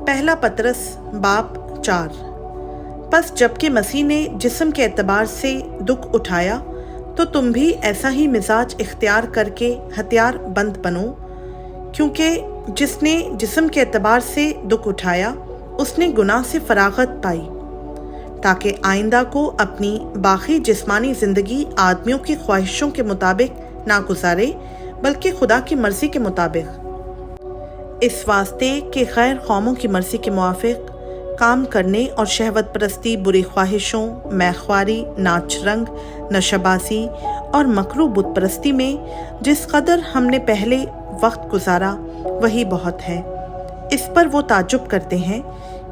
पहला पतरस बाब 4। बस जबकि मसीह ने जिस्म के एतबार से दुख उठाया तो तुम भी ऐसा ही मिजाज इख्तियार करके हथियार बंद बनो, क्योंकि जिसने जिस्म के एतबार से दुख उठाया उसने गुनाह से फरागत पाई, ताकि आइंदा को अपनी बाकी जिस्मानी ज़िंदगी आदमियों की ख्वाहिशों के मुताबिक ना गुजारे बल्कि खुदा की मर्ज़ी के मुताबिक, इस वास्ते कि गैर कौमों की मर्ज़ी के मुआफिक काम करने और शहवत परस्ती, बुरी ख्वाहिशों, मैख्वारी, नाच रंग, नशबासी और मकरू बुत परस्ती में जिस कदर हमने पहले वक्त गुजारा वही बहुत है। इस पर वो ताज्जुब करते हैं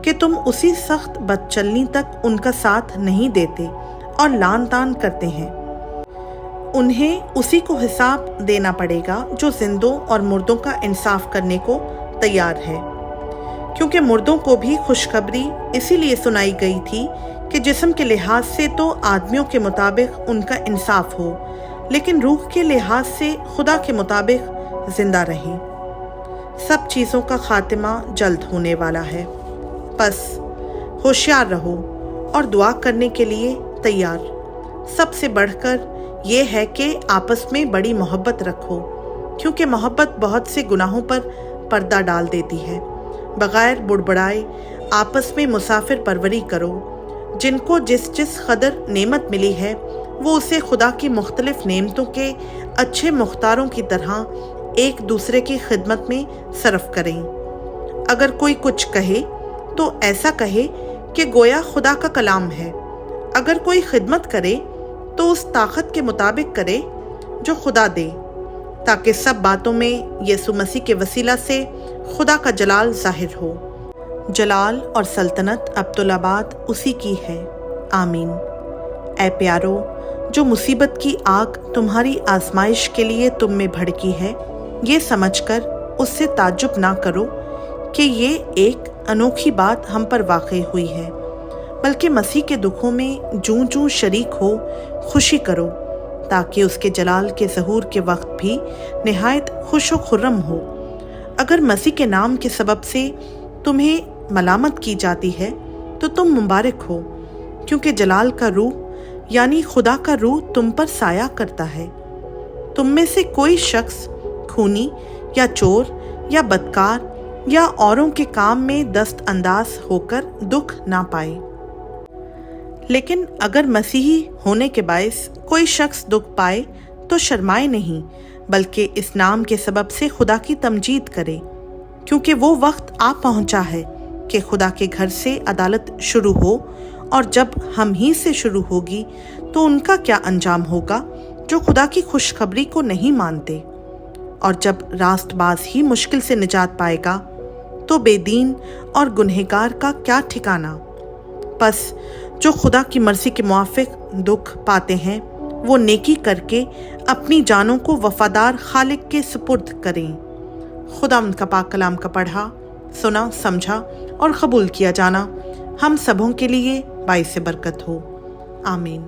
कि तुम उसी सख्त बदचलनी तक उनका साथ नहीं देते और लान तान करते हैं। उन्हें उसी को हिसाब देना पड़ेगा जो जिंदों और मुर्दों का इंसाफ करने को तैयार है, क्योंकि मुर्दों को भी खुशखबरी इसीलिए सुनाई गई थी कि जिस्म के लिहाज से तो आदमियों के मुताबिक उनका इंसाफ हो, लेकिन रूह के लिहाज से खुदा के मुताबिक जिंदा रहें। सब चीज़ों का खात्मा जल्द होने वाला है। बस होशियार रहो और दुआ करने के लिए तैयार। सबसे बढ़कर ये है कि आपस में बड़ी मोहब्बत रखो, क्योंकि मोहब्बत बहुत से गुनाहों पर पर्दा डाल देती है। बग़ैर बुड़बड़ाए आपस में मुसाफिर परवरी करो। जिनको जिस जिस कदर नेमत मिली है वो उसे खुदा की मुख्तलिफ नेमतों के अच्छे मुख्तारों की तरह एक दूसरे की खिदमत में सरफ करें। अगर कोई कुछ कहे तो ऐसा कहे कि गोया खुदा का कलाम है। अगर कोई खिदमत करे तो उस ताकत के मुताबिक करे जो खुदा दे, ताकि सब बातों में यीशु मसीह के वसीला से खुदा का जलाल ज़ाहिर हो। जलाल और सल्तनत अब्दुल्लाबाद उसी की है। आमीन। ऐ प्यारो, जो मुसीबत की आग तुम्हारी आजमाइश के लिए तुम में भड़की है, ये समझकर उससे ताज्जुब ना करो कि ये एक अनोखी बात हम पर वाक़ई हुई है, बल्कि मसीह के दुखों में जूं जूं शरीक हो खुशी करो, ताकि उसके जलाल के ज़हूर के वक्त भी निहायत खुश व खुर्रम हो। अगर मसीह के नाम के सबब से तुम्हें मलामत की जाती है तो तुम मुबारक हो, क्योंकि जलाल का रूह यानी खुदा का रूह तुम पर साया करता है। तुम में से कोई शख्स खूनी या चोर या बदकार या औरों के काम में दस्त अंदाज होकर दुख ना पाए। लेकिन अगर मसीही होने के बायस कोई शख्स दुख पाए तो शर्माए नहीं, बल्कि इस नाम के सबब से खुदा की तमजीद करे, क्योंकि वो वक्त आ पहुंचा है कि खुदा के घर से अदालत शुरू हो, और जब हम ही से शुरू होगी तो उनका क्या अंजाम होगा जो खुदा की खुशखबरी को नहीं मानते। और जब रास्तबाज ही मुश्किल से निजात पाएगा तो बेदीन और गुनहगार का क्या ठिकाना। बस जो खुदा की मर्जी के मुआफिक दुख पाते हैं वो नेकी करके अपनी जानों को वफादार खालिक के सुपुर्द करें। खुदा उनका पाक कलाम का पढ़ा, सुना, समझा और कबूल किया जाना हम सबों के लिए बाइस बरकत हो। आमीन।